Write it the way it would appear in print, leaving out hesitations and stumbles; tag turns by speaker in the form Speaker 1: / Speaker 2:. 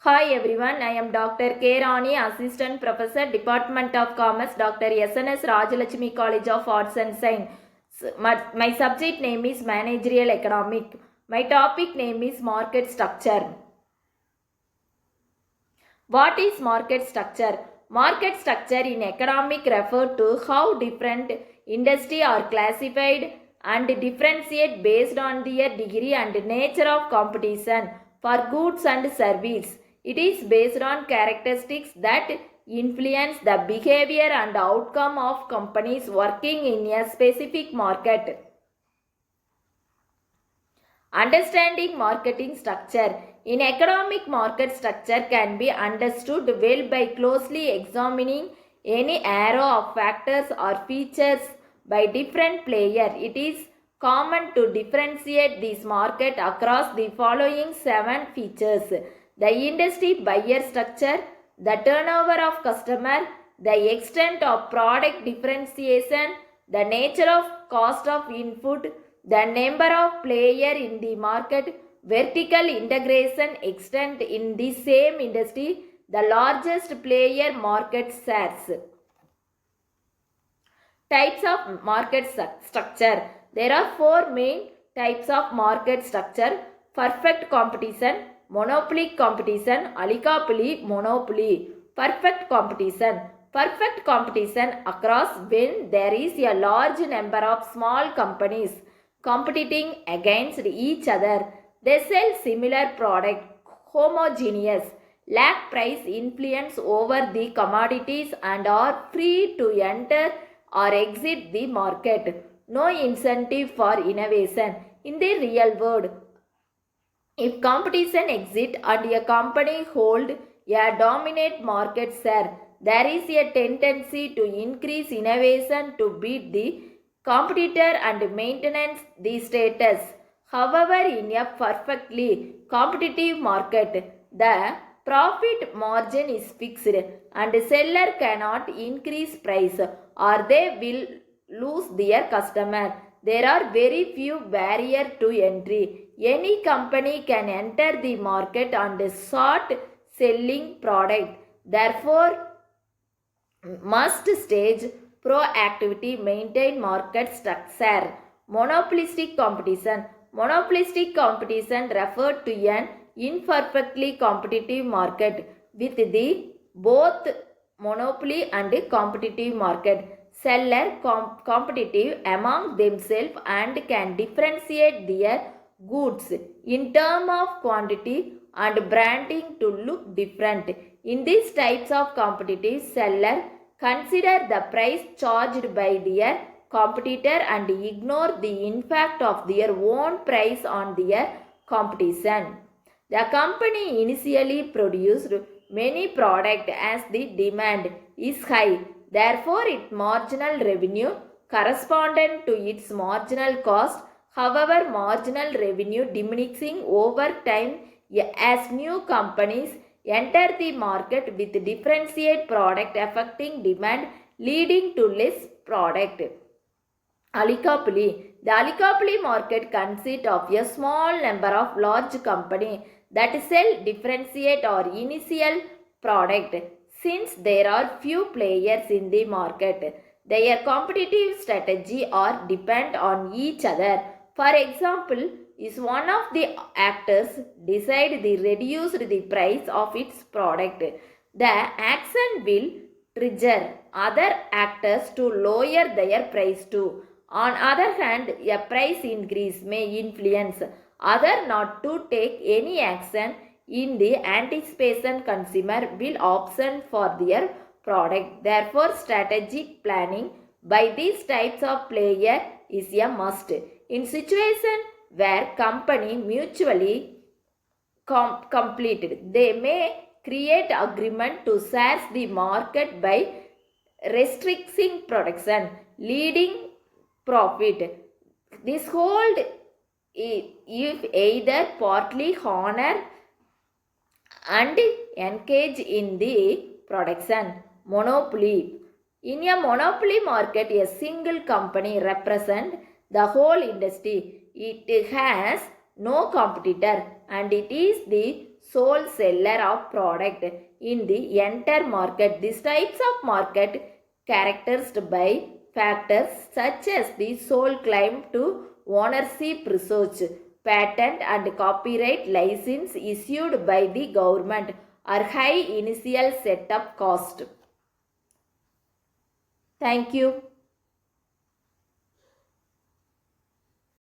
Speaker 1: Hi everyone, I am Dr. K. Rani, Assistant Professor, Department of Commerce, Dr. SNS Rajalakshmi College of Arts and Science. My subject name is Managerial Economic. My topic name is Market Structure. What is market structure? Market structure in economic refer to how different industries are classified and differentiate based on their degree and nature of competition for goods and services. It is based on characteristics that influence the behavior and outcome of companies working in a specific market. Understanding marketing structure. In economic, market structure can be understood well by closely examining any array of factors or features by different players. It is common to differentiate this market across the following 7 features: the industry buyer structure, the turnover of customer, the extent of product differentiation, the nature of cost of input, the number of players in the market, vertical integration extent in the same industry, the largest player market shares. Types of market structure. There are 4 main types of market structure: perfect competition, monopoly competition, oligopoly, monopoly. Perfect competition. Perfect competition occurs when there is a large number of small companies competing against each other. They sell similar product, homogeneous, lack price influence over the commodities and are free to enter or exit the market. No incentive for innovation. In the real world, if competition exists and a company hold a dominant market share, there is a tendency to increase innovation to beat the competitor and maintain the status. However, in a perfectly competitive market, the profit margin is fixed and seller cannot increase price or they will lose their customer. There are very few barriers to entry. Any company can enter the market and start selling product. Therefore, must stage proactivity maintain market structure. Monopolistic competition. Monopolistic competition referred to an imperfectly competitive market with the both monopoly and competitive market. Seller competitive among themselves and can differentiate their goods in terms of quantity and branding to look different. In these types of competitive, seller consider the price charged by their competitor and ignore the impact of their own price on their competition. The company initially produced many products as the demand is high. Therefore, its marginal revenue correspondent to its marginal cost. However, marginal revenue diminishing over time as new companies enter the market with differentiated product affecting demand, leading to less product. Oligopoly. The oligopoly market consists of a small number of large companies that sell differentiate or initial product. Since there are few players in the market, their competitive strategy or depend on each other. For example, is one of the actors decide to reduce the price of its product, the action will trigger other actors to lower their price too. On other hand, a price increase may influence others not to take any action in the anticipation consumer will option for their product. Therefore, strategic planning by these types of player is a must. In situation where company mutually completed, they may create agreement to share the market by restricting production, leading profit. This hold if either partly honor and engage in the production. Monopoly. In a monopoly market, a single company represents the whole industry. It has no competitor, and it is the sole seller of product in the entire market. These types of market characterized by factors such as the sole claim to ownership, research, patent and copyright license issued by the government, or high initial setup cost. Thank you.